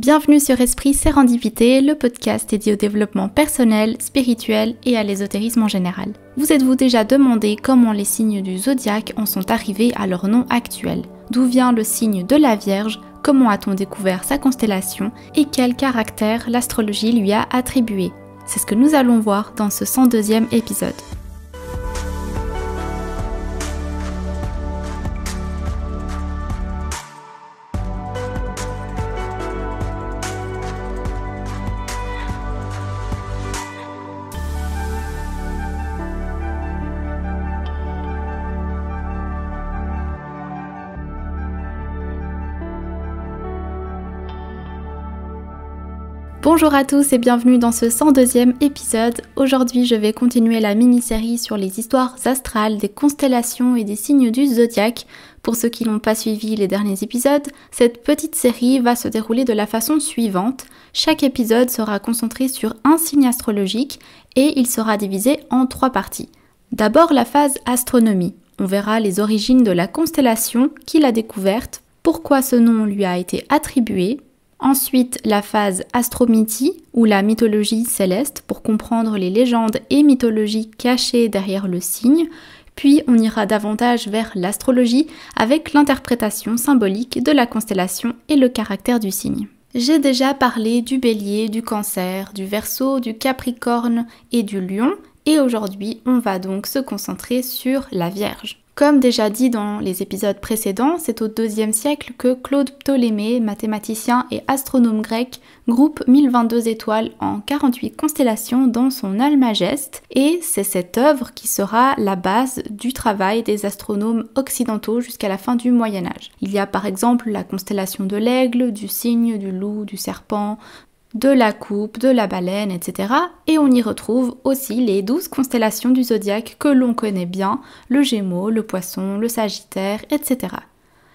Bienvenue sur Esprit Sérendipité, le podcast dédié au développement personnel, spirituel et à l'ésotérisme en général. Vous êtes-vous déjà demandé comment les signes du zodiaque en sont arrivés à leur nom actuel? D'où vient le signe de la Vierge? Comment a-t-on découvert sa constellation? Et quel caractère l'astrologie lui a attribué? C'est ce que nous allons voir dans ce 102e épisode. Bonjour à tous et bienvenue dans ce 102e épisode. Aujourd'hui, je vais continuer la mini-série sur les histoires astrales, des constellations et des signes du zodiaque. Pour ceux qui n'ont pas suivi les derniers épisodes, cette petite série va se dérouler de la façon suivante. Chaque épisode sera concentré sur un signe astrologique et il sera divisé en 3 parties. D'abord la phase astronomie. On verra les origines de la constellation, qui l'a découverte, pourquoi ce nom lui a été attribué. Ensuite, la phase astromythie, ou la mythologie céleste, pour comprendre les légendes et mythologies cachées derrière le signe. Puis, on ira davantage vers l'astrologie, avec l'interprétation symbolique de la constellation et le caractère du signe. J'ai déjà parlé du Bélier, du Cancer, du Verseau, du Capricorne et du Lion, et aujourd'hui, on va donc se concentrer sur la Vierge. Comme déjà dit dans les épisodes précédents, c'est au IIe siècle que Claude Ptolémée, mathématicien et astronome grec, groupe 1022 étoiles en 48 constellations dans son Almageste, et c'est cette œuvre qui sera la base du travail des astronomes occidentaux jusqu'à la fin du Moyen-Âge. Il y a par exemple la constellation de l'Aigle, du Cygne, du Loup, du Serpent, de la Coupe, de la Baleine, etc. Et on y retrouve aussi les 12 constellations du zodiaque que l'on connaît bien, le Gémeaux, le Poisson, le Sagittaire, etc.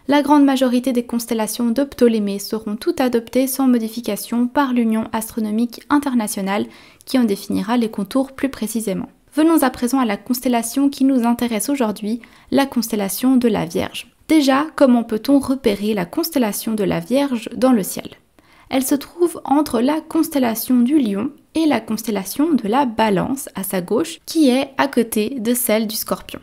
La grande majorité des constellations de Ptolémée seront toutes adoptées sans modification par l'Union astronomique internationale qui en définira les contours plus précisément. Venons à présent à la constellation qui nous intéresse aujourd'hui, la constellation de la Vierge. Déjà, comment peut-on repérer la constellation de la Vierge dans le ciel ? Elle se trouve entre la constellation du Lion et la constellation de la Balance à sa gauche, qui est à côté de celle du Scorpion.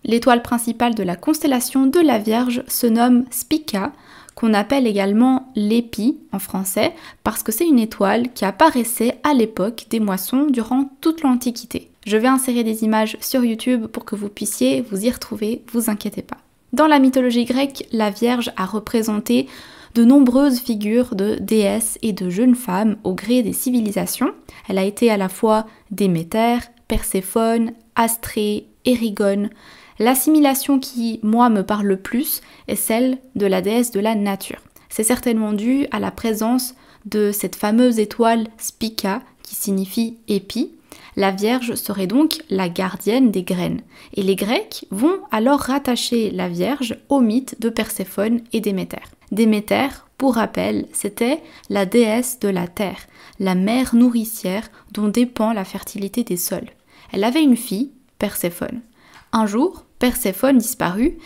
L'étoile principale de la constellation de la Vierge se nomme Spica, qu'on appelle également l'épi en français, parce que c'est une étoile qui apparaissait à l'époque des moissons durant toute l'Antiquité. Je vais insérer des images sur YouTube pour que vous puissiez vous y retrouver, vous inquiétez pas. Dans la mythologie grecque, la Vierge a représenté de nombreuses figures de déesses et de jeunes femmes au gré des civilisations. Elle a été à la fois Déméter, Perséphone, Astrée, Érigone. L'assimilation qui, moi, me parle le plus est celle de la déesse de la nature. C'est certainement dû à la présence de cette fameuse étoile Spica, qui signifie épi. La Vierge serait donc la gardienne des graines. Et les Grecs vont alors rattacher la Vierge au mythe de Perséphone et Déméter. Déméter, pour rappel, c'était la déesse de la terre, la mère nourricière dont dépend la fertilité des sols. Elle avait une fille, Perséphone. Un jour, Perséphone disparut,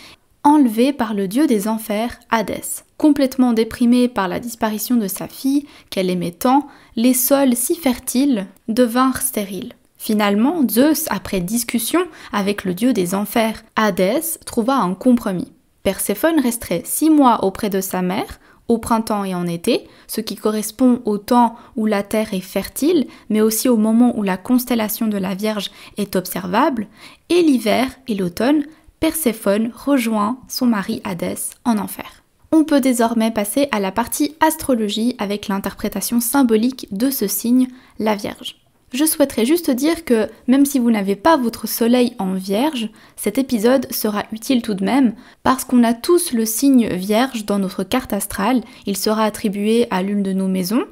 enlevée par le dieu des enfers, Hadès. Complètement déprimée par la disparition de sa fille, qu'elle aimait tant, les sols si fertiles devinrent stériles. Finalement, Zeus, après discussion avec le dieu des enfers, Hadès, trouva un compromis. Perséphone resterait 6 mois auprès de sa mère, au printemps et en été, ce qui correspond au temps où la terre est fertile, mais aussi au moment où la constellation de la Vierge est observable, et l'hiver et l'automne, Perséphone rejoint son mari Hadès en enfer. On peut désormais passer à la partie astrologie avec l'interprétation symbolique de ce signe, la Vierge. Je souhaiterais juste dire que, même si vous n'avez pas votre soleil en Vierge, cet épisode sera utile tout de même, parce qu'on a tous le signe Vierge dans notre carte astrale, il sera attribué à l'une de nos maisons,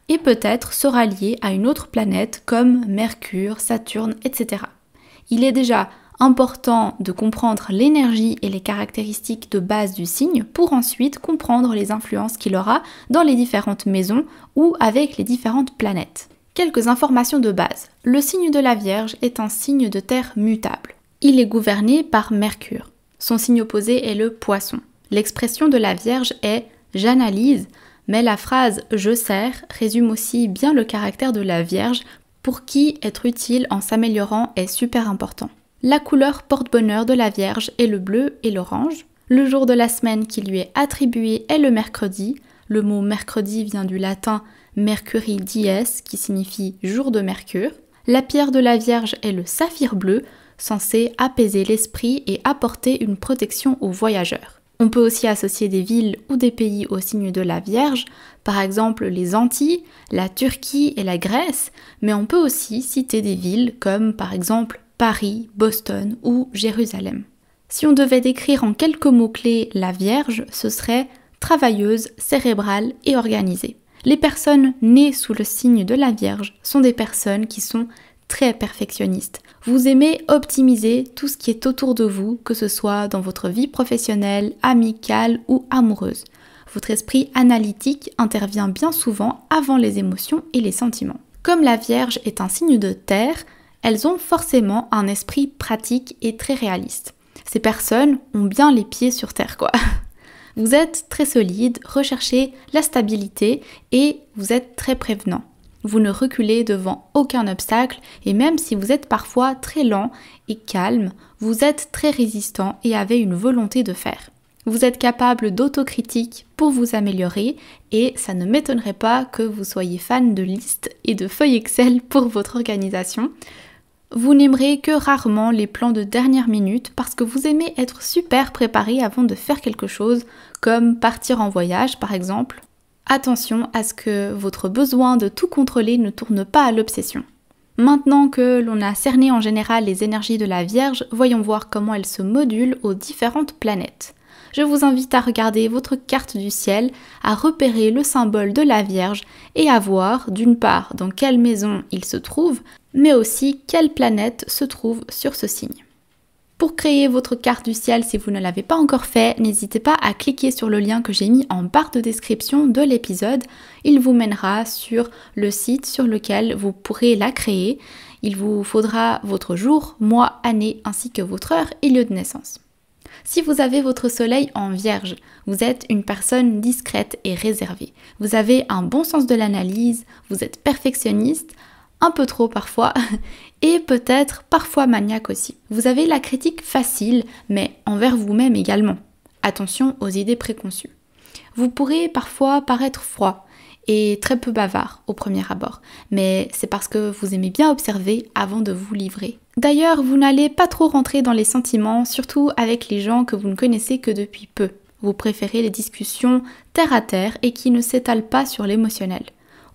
et peut-être sera lié à une autre planète comme Mercure, Saturne, etc. Il est déjà important de comprendre l'énergie et les caractéristiques de base du signe pour ensuite comprendre les influences qu'il aura dans les différentes maisons ou avec les différentes planètes. Quelques informations de base. Le signe de la Vierge est un signe de terre mutable. Il est gouverné par Mercure. Son signe opposé est le Poisson. L'expression de la Vierge est « j'analyse », Mais la phrase « je sers » résume aussi bien le caractère de la Vierge, pour qui être utile en s'améliorant est super important. La couleur porte-bonheur de la Vierge est le bleu et l'orange. Le jour de la semaine qui lui est attribué est le mercredi. Le mot mercredi vient du latin Mercuri dies, qui signifie jour de Mercure. La pierre de la Vierge est le saphir bleu, censé apaiser l'esprit et apporter une protection aux voyageurs. On peut aussi associer des villes ou des pays au signe de la Vierge, par exemple les Antilles, la Turquie et la Grèce, mais on peut aussi citer des villes comme par exemple Paris, Boston ou Jérusalem. Si on devait décrire en quelques mots-clés la Vierge, ce serait travailleuse, cérébrale et organisée. Les personnes nées sous le signe de la Vierge sont des personnes qui sont très perfectionnistes. Vous aimez optimiser tout ce qui est autour de vous, que ce soit dans votre vie professionnelle, amicale ou amoureuse. Votre esprit analytique intervient bien souvent avant les émotions et les sentiments. Comme la Vierge est un signe de terre, elles ont forcément un esprit pratique et très réaliste. Ces personnes ont bien les pieds sur terre, quoi. Vous êtes très solide, recherchez la stabilité et vous êtes très prévenant. Vous ne reculez devant aucun obstacle et même si vous êtes parfois très lent et calme, vous êtes très résistant et avez une volonté de faire. Vous êtes capable d'autocritique pour vous améliorer et ça ne m'étonnerait pas que vous soyez fan de listes et de feuilles Excel pour votre organisation. Vous n'aimerez que rarement les plans de dernière minute parce que vous aimez être super préparé avant de faire quelque chose, comme partir en voyage par exemple. Attention à ce que votre besoin de tout contrôler ne tourne pas à l'obsession. Maintenant que l'on a cerné en général les énergies de la Vierge, voyons voir comment elles se modulent aux différentes planètes. Je vous invite à regarder votre carte du ciel, à repérer le symbole de la Vierge et à voir d'une part dans quelle maison il se trouve, mais aussi quelle planète se trouve sur ce signe. Pour créer votre carte du ciel, si vous ne l'avez pas encore fait, n'hésitez pas à cliquer sur le lien que j'ai mis en barre de description de l'épisode. Il vous mènera sur le site sur lequel vous pourrez la créer. Il vous faudra votre jour, mois, année ainsi que votre heure et lieu de naissance. Si vous avez votre soleil en Vierge, vous êtes une personne discrète et réservée. Vous avez un bon sens de l'analyse, vous êtes perfectionniste, un peu trop parfois, et peut-être parfois maniaque aussi. Vous avez la critique facile, mais envers vous-même également. Attention aux idées préconçues. Vous pourrez parfois paraître froid et très peu bavard au premier abord, mais c'est parce que vous aimez bien observer avant de vous livrer. D'ailleurs, vous n'allez pas trop rentrer dans les sentiments, surtout avec les gens que vous ne connaissez que depuis peu. Vous préférez les discussions terre à terre et qui ne s'étalent pas sur l'émotionnel.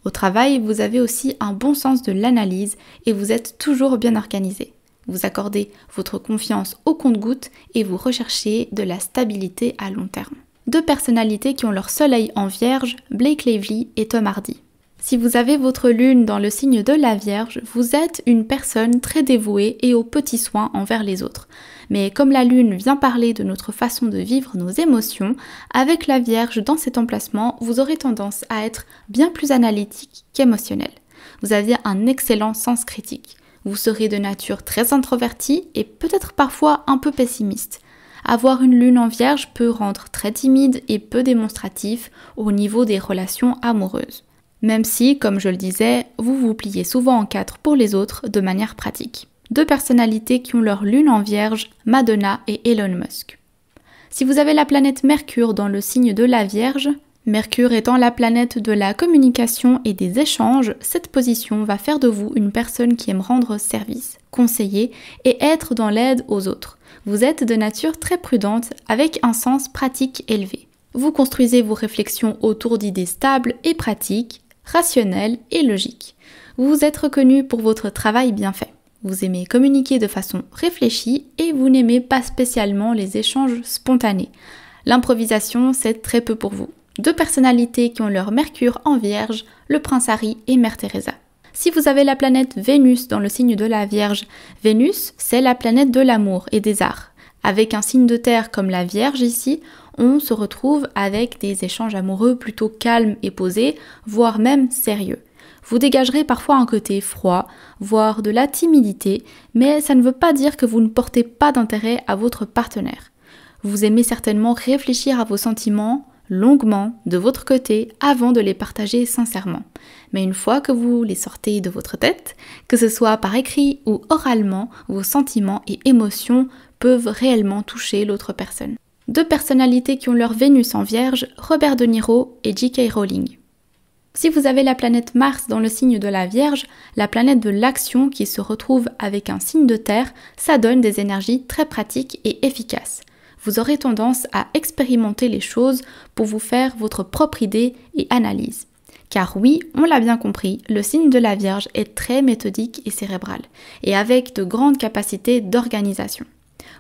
Au travail, vous avez aussi un bon sens de l'analyse et vous êtes toujours bien organisé. Vous accordez votre confiance au compte-gouttes et vous recherchez de la stabilité à long terme. Deux personnalités qui ont leur soleil en Vierge, Blake Lively et Tom Hardy. Si vous avez votre lune dans le signe de la Vierge, vous êtes une personne très dévouée et aux petits soins envers les autres. Mais comme la lune vient parler de notre façon de vivre nos émotions, avec la Vierge dans cet emplacement, vous aurez tendance à être bien plus analytique qu'émotionnel. Vous avez un excellent sens critique. Vous serez de nature très introvertie et peut-être parfois un peu pessimiste. Avoir une lune en Vierge peut rendre très timide et peu démonstratif au niveau des relations amoureuses. Même si, comme je le disais, vous vous pliez souvent en quatre pour les autres de manière pratique. Deux personnalités qui ont leur lune en Vierge, Madonna et Elon Musk. Si vous avez la planète Mercure dans le signe de la Vierge, Mercure étant la planète de la communication et des échanges, cette position va faire de vous une personne qui aime rendre service, conseiller et être dans l'aide aux autres. Vous êtes de nature très prudente avec un sens pratique élevé. Vous construisez vos réflexions autour d'idées stables et pratiques, rationnelles et logiques. Vous êtes reconnu pour votre travail bien fait. Vous aimez communiquer de façon réfléchie et vous n'aimez pas spécialement les échanges spontanés. L'improvisation, c'est très peu pour vous. Deux personnalités qui ont leur Mercure en Vierge, le prince Harry et Mère Teresa. Si vous avez la planète Vénus dans le signe de la Vierge, Vénus, c'est la planète de l'amour et des arts. Avec un signe de terre comme la Vierge ici, on se retrouve avec des échanges amoureux plutôt calmes et posés, voire même sérieux. Vous dégagerez parfois un côté froid, voire de la timidité, mais ça ne veut pas dire que vous ne portez pas d'intérêt à votre partenaire. Vous aimez certainement réfléchir à vos sentiments, longuement de votre côté avant de les partager sincèrement. Mais une fois que vous les sortez de votre tête, que ce soit par écrit ou oralement, vos sentiments et émotions peuvent réellement toucher l'autre personne. 2 personnalités qui ont leur Vénus en Vierge, Robert De Niro et J.K. Rowling. Si vous avez la planète Mars dans le signe de la Vierge, la planète de l'action qui se retrouve avec un signe de terre, ça donne des énergies très pratiques et efficaces. Vous aurez tendance à expérimenter les choses pour vous faire votre propre idée et analyse. Car oui, on l'a bien compris, le signe de la Vierge est très méthodique et cérébral, et avec de grandes capacités d'organisation.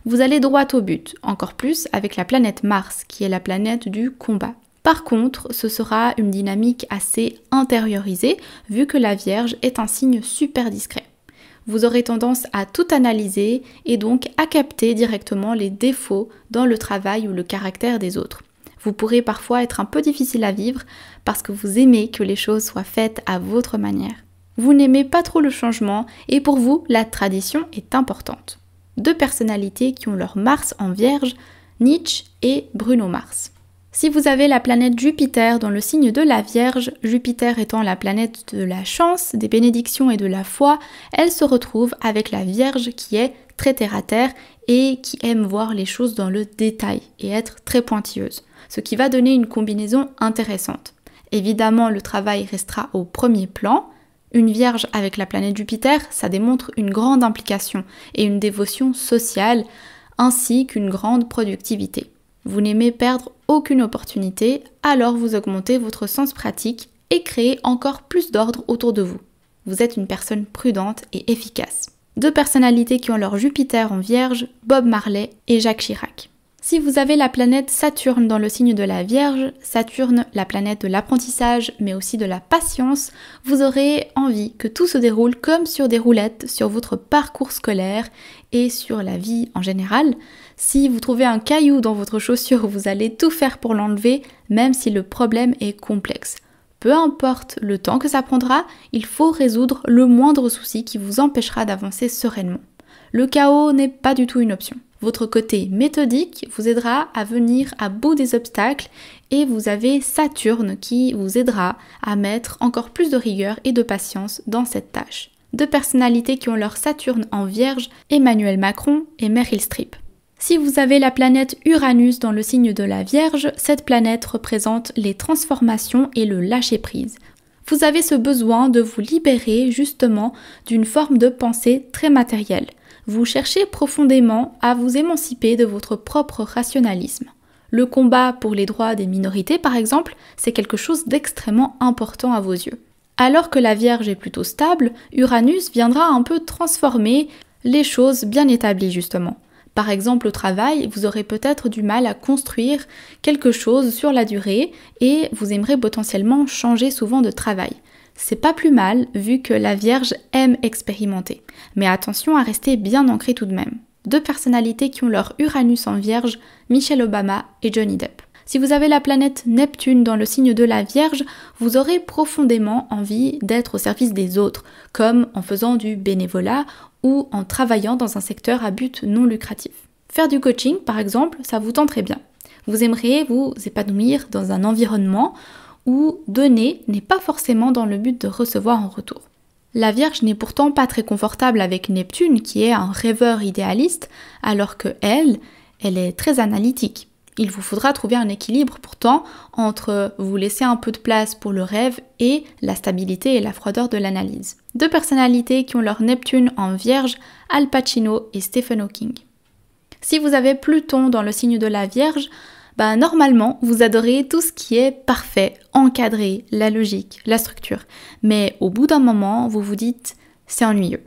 Vous allez droit au but, encore plus avec la planète Mars, qui est la planète du combat. Par contre, ce sera une dynamique assez intériorisée, vu que la Vierge est un signe super discret. Vous aurez tendance à tout analyser et donc à capter directement les défauts dans le travail ou le caractère des autres. Vous pourrez parfois être un peu difficile à vivre parce que vous aimez que les choses soient faites à votre manière. Vous n'aimez pas trop le changement et pour vous, la tradition est importante. 2 personnalités qui ont leur Mars en Vierge, Nietzsche et Bruno Mars. Si vous avez la planète Jupiter dans le signe de la Vierge, Jupiter étant la planète de la chance, des bénédictions et de la foi, elle se retrouve avec la Vierge qui est très terre-à-terre et qui aime voir les choses dans le détail et être très pointilleuse, ce qui va donner une combinaison intéressante. Évidemment, le travail restera au premier plan. Une Vierge avec la planète Jupiter, ça démontre une grande implication et une dévotion sociale, ainsi qu'une grande productivité. Vous n'aimez perdre aucune opportunité, alors vous augmentez votre sens pratique et créez encore plus d'ordre autour de vous. Vous êtes une personne prudente et efficace. 2 personnalités qui ont leur Jupiter en Vierge, Bob Marley et Jacques Chirac. Si vous avez la planète Saturne dans le signe de la Vierge, Saturne, la planète de l'apprentissage, mais aussi de la patience, vous aurez envie que tout se déroule comme sur des roulettes sur votre parcours scolaire et sur la vie en général. Si vous trouvez un caillou dans votre chaussure, vous allez tout faire pour l'enlever, même si le problème est complexe. Peu importe le temps que ça prendra, il faut résoudre le moindre souci qui vous empêchera d'avancer sereinement. Le chaos n'est pas du tout une option. Votre côté méthodique vous aidera à venir à bout des obstacles et vous avez Saturne qui vous aidera à mettre encore plus de rigueur et de patience dans cette tâche. 2 personnalités qui ont leur Saturne en Vierge, Emmanuel Macron et Meryl Streep. Si vous avez la planète Uranus dans le signe de la Vierge, cette planète représente les transformations et le lâcher-prise. Vous avez ce besoin de vous libérer justement d'une forme de pensée très matérielle. Vous cherchez profondément à vous émanciper de votre propre rationalisme. Le combat pour les droits des minorités, par exemple, c'est quelque chose d'extrêmement important à vos yeux. Alors que la Vierge est plutôt stable, Uranus viendra un peu transformer les choses bien établies justement. Par exemple, au travail, vous aurez peut-être du mal à construire quelque chose sur la durée et vous aimerez potentiellement changer souvent de travail. C'est pas plus mal vu que la Vierge aime expérimenter. Mais attention à rester bien ancré tout de même. 2 personnalités qui ont leur Uranus en Vierge, Michelle Obama et Johnny Depp. Si vous avez la planète Neptune dans le signe de la Vierge, vous aurez profondément envie d'être au service des autres, comme en faisant du bénévolat ou en travaillant dans un secteur à but non lucratif. Faire du coaching, par exemple, ça vous tenterait bien. Vous aimeriez vous épanouir dans un environnement où donner n'est pas forcément dans le but de recevoir en retour. La Vierge n'est pourtant pas très confortable avec Neptune, qui est un rêveur idéaliste, alors que elle est très analytique. Il vous faudra trouver un équilibre pourtant entre vous laisser un peu de place pour le rêve et la stabilité et la froideur de l'analyse. 2 personnalités qui ont leur Neptune en Vierge, Al Pacino et Stephen Hawking. Si vous avez Pluton dans le signe de la Vierge, normalement, vous adorez tout ce qui est parfait, encadré, la logique, la structure. Mais au bout d'un moment, vous vous dites, c'est ennuyeux.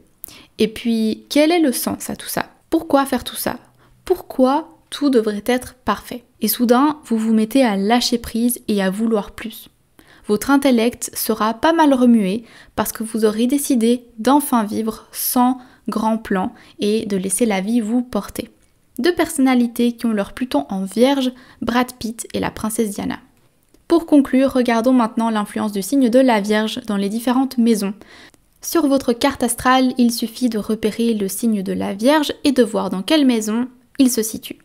Et puis, quel est le sens à tout ça? Pourquoi faire tout ça? Pourquoi tout devrait être parfait? Et soudain, vous vous mettez à lâcher prise et à vouloir plus. Votre intellect sera pas mal remué parce que vous aurez décidé d'enfin vivre sans grand plan et de laisser la vie vous porter. 2 personnalités qui ont leur Pluton en Vierge, Brad Pitt et la princesse Diana. Pour conclure, regardons maintenant l'influence du signe de la Vierge dans les différentes maisons. Sur votre carte astrale, il suffit de repérer le signe de la Vierge et de voir dans quelle maison il se situe.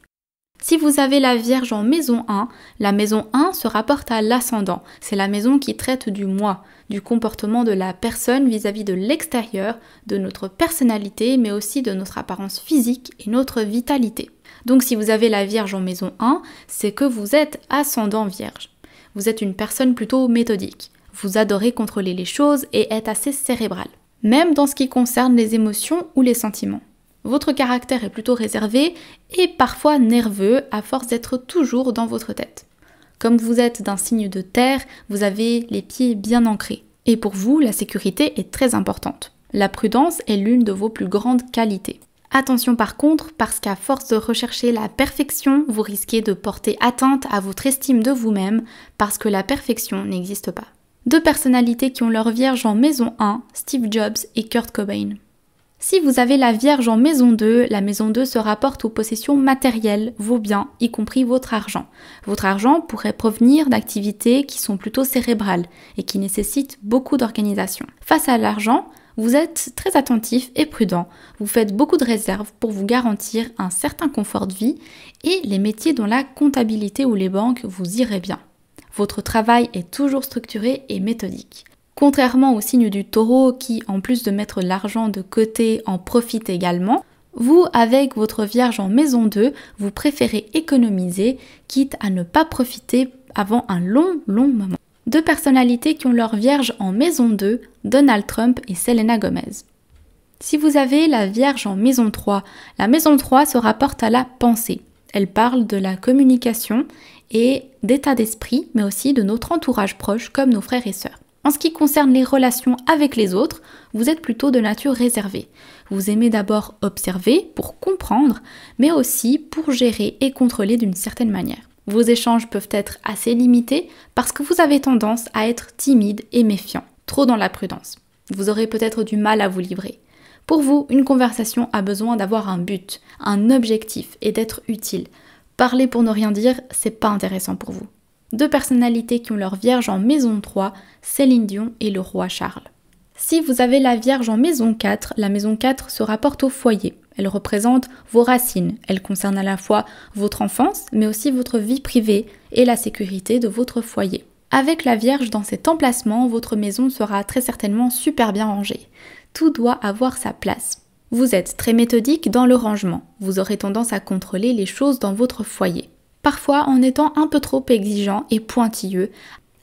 Si vous avez la Vierge en maison 1, la maison 1 se rapporte à l'ascendant. C'est la maison qui traite du moi, du comportement de la personne vis-à-vis de l'extérieur, de notre personnalité, mais aussi de notre apparence physique et notre vitalité. Donc si vous avez la Vierge en maison 1, c'est que vous êtes ascendant Vierge. Vous êtes une personne plutôt méthodique. Vous adorez contrôler les choses et êtes assez cérébral, même dans ce qui concerne les émotions ou les sentiments. Votre caractère est plutôt réservé et parfois nerveux à force d'être toujours dans votre tête. Comme vous êtes d'un signe de terre, vous avez les pieds bien ancrés. Et pour vous, la sécurité est très importante. La prudence est l'une de vos plus grandes qualités. Attention par contre, parce qu'à force de rechercher la perfection, vous risquez de porter atteinte à votre estime de vous-même, parce que la perfection n'existe pas. 2 personnalités qui ont leur Vierge en maison 1, Steve Jobs et Kurt Cobain. Si vous avez la Vierge en maison 2, la maison 2 se rapporte aux possessions matérielles, vos biens, y compris votre argent. Votre argent pourrait provenir d'activités qui sont plutôt cérébrales et qui nécessitent beaucoup d'organisation. Face à l'argent, vous êtes très attentif et prudent. Vous faites beaucoup de réserves pour vous garantir un certain confort de vie et les métiers dont la comptabilité ou les banques vous iraient bien. Votre travail est toujours structuré et méthodique. Contrairement au signe du Taureau qui, en plus de mettre l'argent de côté, en profite également, vous, avec votre Vierge en maison 2, vous préférez économiser, quitte à ne pas profiter avant un long moment. 2 personnalités qui ont leur Vierge en maison 2, Donald Trump et Selena Gomez. Si vous avez la Vierge en maison 3, la maison 3 se rapporte à la pensée. Elle parle de la communication et d'état d'esprit, mais aussi de notre entourage proche comme nos frères et sœurs. En ce qui concerne les relations avec les autres, vous êtes plutôt de nature réservée. Vous aimez d'abord observer pour comprendre, mais aussi pour gérer et contrôler d'une certaine manière. Vos échanges peuvent être assez limités parce que vous avez tendance à être timide et méfiant, trop dans la prudence. Vous aurez peut-être du mal à vous livrer. Pour vous, une conversation a besoin d'avoir un but, un objectif et d'être utile. Parler pour ne rien dire, c'est pas intéressant pour vous. 2 personnalités qui ont leur Vierge en maison 3, Céline Dion et le roi Charles. Si vous avez la Vierge en maison 4, la maison 4 se rapporte au foyer. Elle représente vos racines. Elle concerne à la fois votre enfance, mais aussi votre vie privée et la sécurité de votre foyer. Avec la Vierge dans cet emplacement, votre maison sera très certainement super bien rangée. Tout doit avoir sa place. Vous êtes très méthodique dans le rangement. Vous aurez tendance à contrôler les choses dans votre foyer. Parfois en étant un peu trop exigeant et pointilleux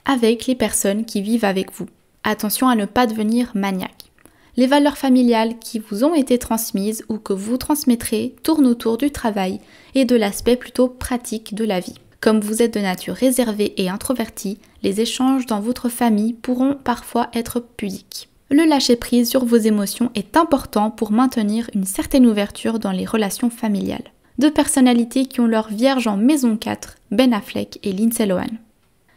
avec les personnes qui vivent avec vous. Attention à ne pas devenir maniaque. Les valeurs familiales qui vous ont été transmises ou que vous transmettrez tournent autour du travail et de l'aspect plutôt pratique de la vie. Comme vous êtes de nature réservée et introvertie, les échanges dans votre famille pourront parfois être pudiques. Le lâcher-prise sur vos émotions est important pour maintenir une certaine ouverture dans les relations familiales. 2 personnalités qui ont leur Vierge en maison 4, Ben Affleck et Lindsay Lohan.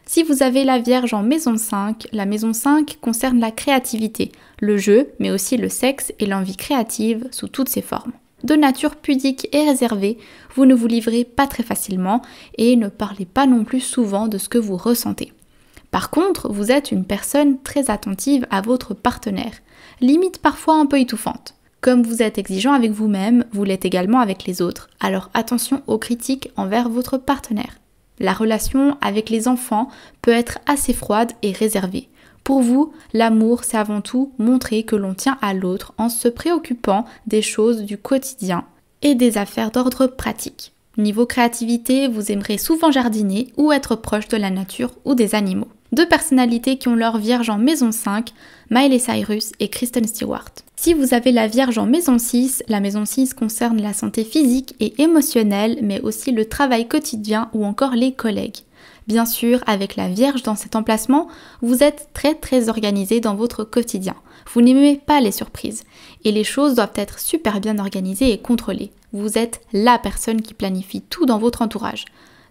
Si vous avez la Vierge en maison 5, la maison 5 concerne la créativité, le jeu, mais aussi le sexe et l'envie créative sous toutes ses formes. De nature pudique et réservée, vous ne vous livrez pas très facilement et ne parlez pas non plus souvent de ce que vous ressentez. Par contre, vous êtes une personne très attentive à votre partenaire, limite parfois un peu étouffante. Comme vous êtes exigeant avec vous-même, vous l'êtes également avec les autres, alors attention aux critiques envers votre partenaire. La relation avec les enfants peut être assez froide et réservée. Pour vous, l'amour, c'est avant tout montrer que l'on tient à l'autre en se préoccupant des choses du quotidien et des affaires d'ordre pratique. Niveau créativité, vous aimerez souvent jardiner ou être proche de la nature ou des animaux. 2 personnalités qui ont leur Vierge en maison 5, Miley Cyrus et Kristen Stewart. Si vous avez la Vierge en maison 6, la maison 6 concerne la santé physique et émotionnelle, mais aussi le travail quotidien ou encore les collègues. Bien sûr, avec la Vierge dans cet emplacement, vous êtes très organisé dans votre quotidien. Vous n'aimez pas les surprises et les choses doivent être super bien organisées et contrôlées. Vous êtes la personne qui planifie tout dans votre entourage.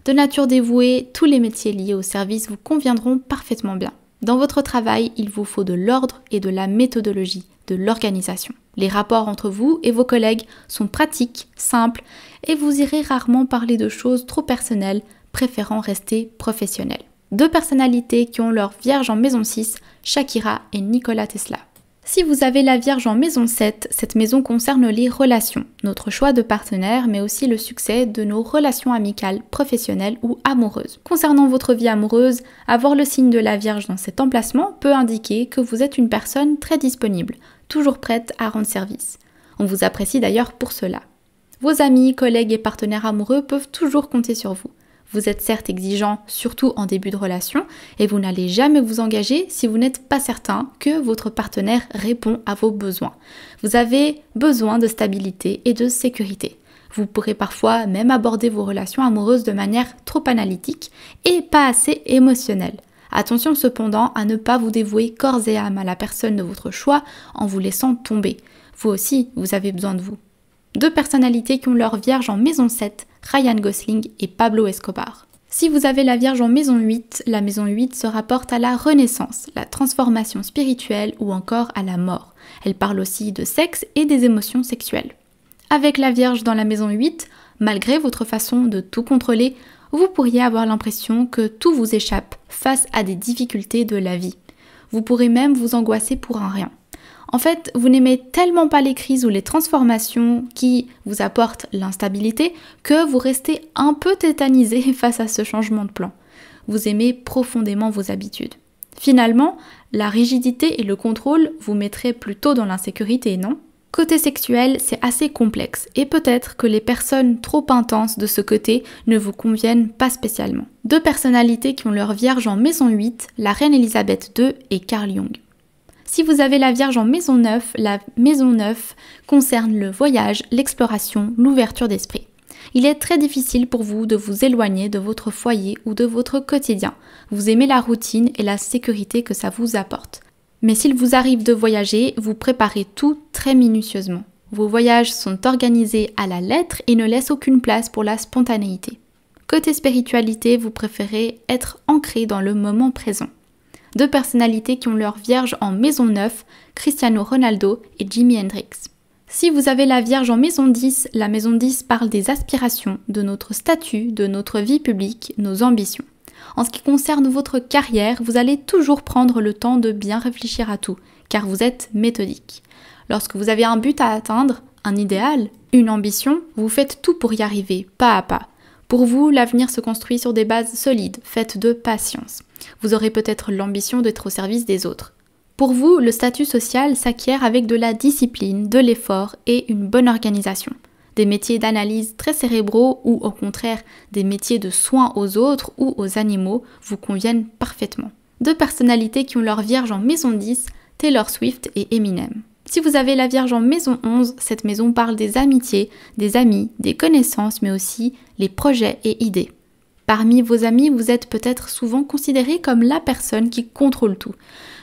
De nature dévouée, tous les métiers liés au service vous conviendront parfaitement bien. Dans votre travail, il vous faut de l'ordre et de la méthodologie, de l'organisation. Les rapports entre vous et vos collègues sont pratiques, simples et vous irez rarement parler de choses trop personnelles, préférant rester professionnel. 2 personnalités qui ont leur Vierge en maison 6, Shakira et Nikola Tesla. Si vous avez la Vierge en maison 7, cette maison concerne les relations, notre choix de partenaire, mais aussi le succès de nos relations amicales, professionnelles ou amoureuses. Concernant votre vie amoureuse, avoir le signe de la Vierge dans cet emplacement peut indiquer que vous êtes une personne très disponible, toujours prête à rendre service. On vous apprécie d'ailleurs pour cela. Vos amis, collègues et partenaires amoureux peuvent toujours compter sur vous. Vous êtes certes exigeant, surtout en début de relation, et vous n'allez jamais vous engager si vous n'êtes pas certain que votre partenaire répond à vos besoins. Vous avez besoin de stabilité et de sécurité. Vous pourrez parfois même aborder vos relations amoureuses de manière trop analytique et pas assez émotionnelle. Attention cependant à ne pas vous dévouer corps et âme à la personne de votre choix en vous laissant tomber. Vous aussi, vous avez besoin de vous. 2 personnalités qui ont leur Vierge en maison 7, Ryan Gosling et Pablo Escobar. Si vous avez la Vierge en maison 8, la maison 8 se rapporte à la renaissance, la transformation spirituelle ou encore à la mort. Elle parle aussi de sexe et des émotions sexuelles. Avec la Vierge dans la maison 8, malgré votre façon de tout contrôler, vous pourriez avoir l'impression que tout vous échappe face à des difficultés de la vie. Vous pourrez même vous angoisser pour un rien. En fait, vous n'aimez tellement pas les crises ou les transformations qui vous apportent l'instabilité que vous restez un peu tétanisé face à ce changement de plan. Vous aimez profondément vos habitudes. Finalement, la rigidité et le contrôle vous mettraient plutôt dans l'insécurité, non ? Côté sexuel, c'est assez complexe et peut-être que les personnes trop intenses de ce côté ne vous conviennent pas spécialement. 2 personnalités qui ont leur Vierge en maison 8, la reine Elisabeth II et Carl Jung. Si vous avez la Vierge en maison 9, la maison 9 concerne le voyage, l'exploration, l'ouverture d'esprit. Il est très difficile pour vous de vous éloigner de votre foyer ou de votre quotidien. Vous aimez la routine et la sécurité que ça vous apporte. Mais s'il vous arrive de voyager, vous préparez tout très minutieusement. Vos voyages sont organisés à la lettre et ne laissent aucune place pour la spontanéité. Côté spiritualité, vous préférez être ancré dans le moment présent. 2 personnalités qui ont leur Vierge en maison 9, Cristiano Ronaldo et Jimi Hendrix. Si vous avez la Vierge en maison 10, la maison 10 parle des aspirations, de notre statut, de notre vie publique, nos ambitions. En ce qui concerne votre carrière, vous allez toujours prendre le temps de bien réfléchir à tout, car vous êtes méthodique. Lorsque vous avez un but à atteindre, un idéal, une ambition, vous faites tout pour y arriver, pas à pas. Pour vous, l'avenir se construit sur des bases solides, faites de patience. Vous aurez peut-être l'ambition d'être au service des autres. Pour vous, le statut social s'acquiert avec de la discipline, de l'effort et une bonne organisation. Des métiers d'analyse très cérébraux ou au contraire des métiers de soins aux autres ou aux animaux vous conviennent parfaitement. 2 personnalités qui ont leur Vierge en maison 10, Taylor Swift et Eminem. Si vous avez la Vierge en maison 11, cette maison parle des amitiés, des amis, des connaissances, mais aussi les projets et idées. Parmi vos amis, vous êtes peut-être souvent considéré comme la personne qui contrôle tout.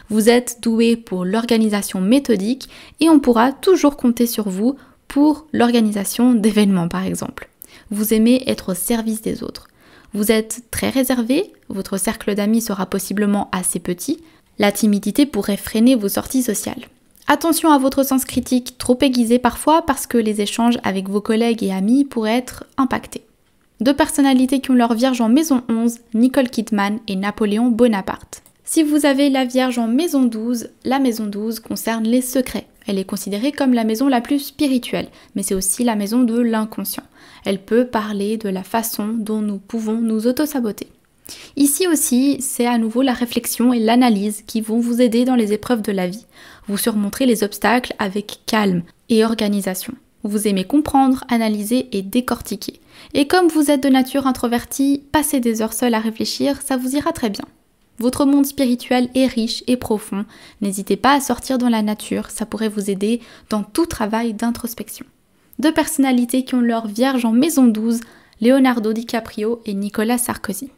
Vous êtes doué pour l'organisation méthodique et on pourra toujours compter sur vous pour l'organisation d'événements par exemple. Vous aimez être au service des autres. Vous êtes très réservé, votre cercle d'amis sera possiblement assez petit, la timidité pourrait freiner vos sorties sociales. Attention à votre sens critique trop aiguisé parfois parce que les échanges avec vos collègues et amis pourraient être impactés. 2 personnalités qui ont leur Vierge en maison 11, Nicole Kidman et Napoléon Bonaparte. Si vous avez la Vierge en maison 12, la maison 12 concerne les secrets. Elle est considérée comme la maison la plus spirituelle, mais c'est aussi la maison de l'inconscient. Elle peut parler de la façon dont nous pouvons nous auto-saboter. Ici aussi, c'est à nouveau la réflexion et l'analyse qui vont vous aider dans les épreuves de la vie. Vous surmonterez les obstacles avec calme et organisation. Vous aimez comprendre, analyser et décortiquer. Et comme vous êtes de nature introvertie, passer des heures seul à réfléchir, ça vous ira très bien. Votre monde spirituel est riche et profond. N'hésitez pas à sortir dans la nature, ça pourrait vous aider dans tout travail d'introspection. 2 personnalités qui ont leur Vierge en maison 12, Leonardo DiCaprio et Nicolas Sarkozy.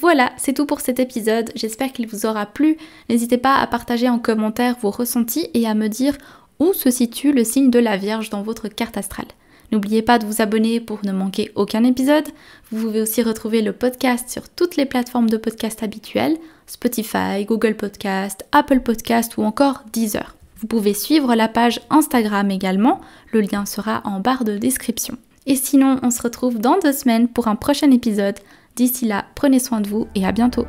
Voilà, c'est tout pour cet épisode, j'espère qu'il vous aura plu. N'hésitez pas à partager en commentaire vos ressentis et à me dire où se situe le signe de la Vierge dans votre carte astrale. N'oubliez pas de vous abonner pour ne manquer aucun épisode. Vous pouvez aussi retrouver le podcast sur toutes les plateformes de podcast habituelles, Spotify, Google Podcast, Apple Podcast ou encore Deezer. Vous pouvez suivre la page Instagram également, le lien sera en barre de description. Et sinon, on se retrouve dans 2 semaines pour un prochain épisode. D'ici là, prenez soin de vous et à bientôt.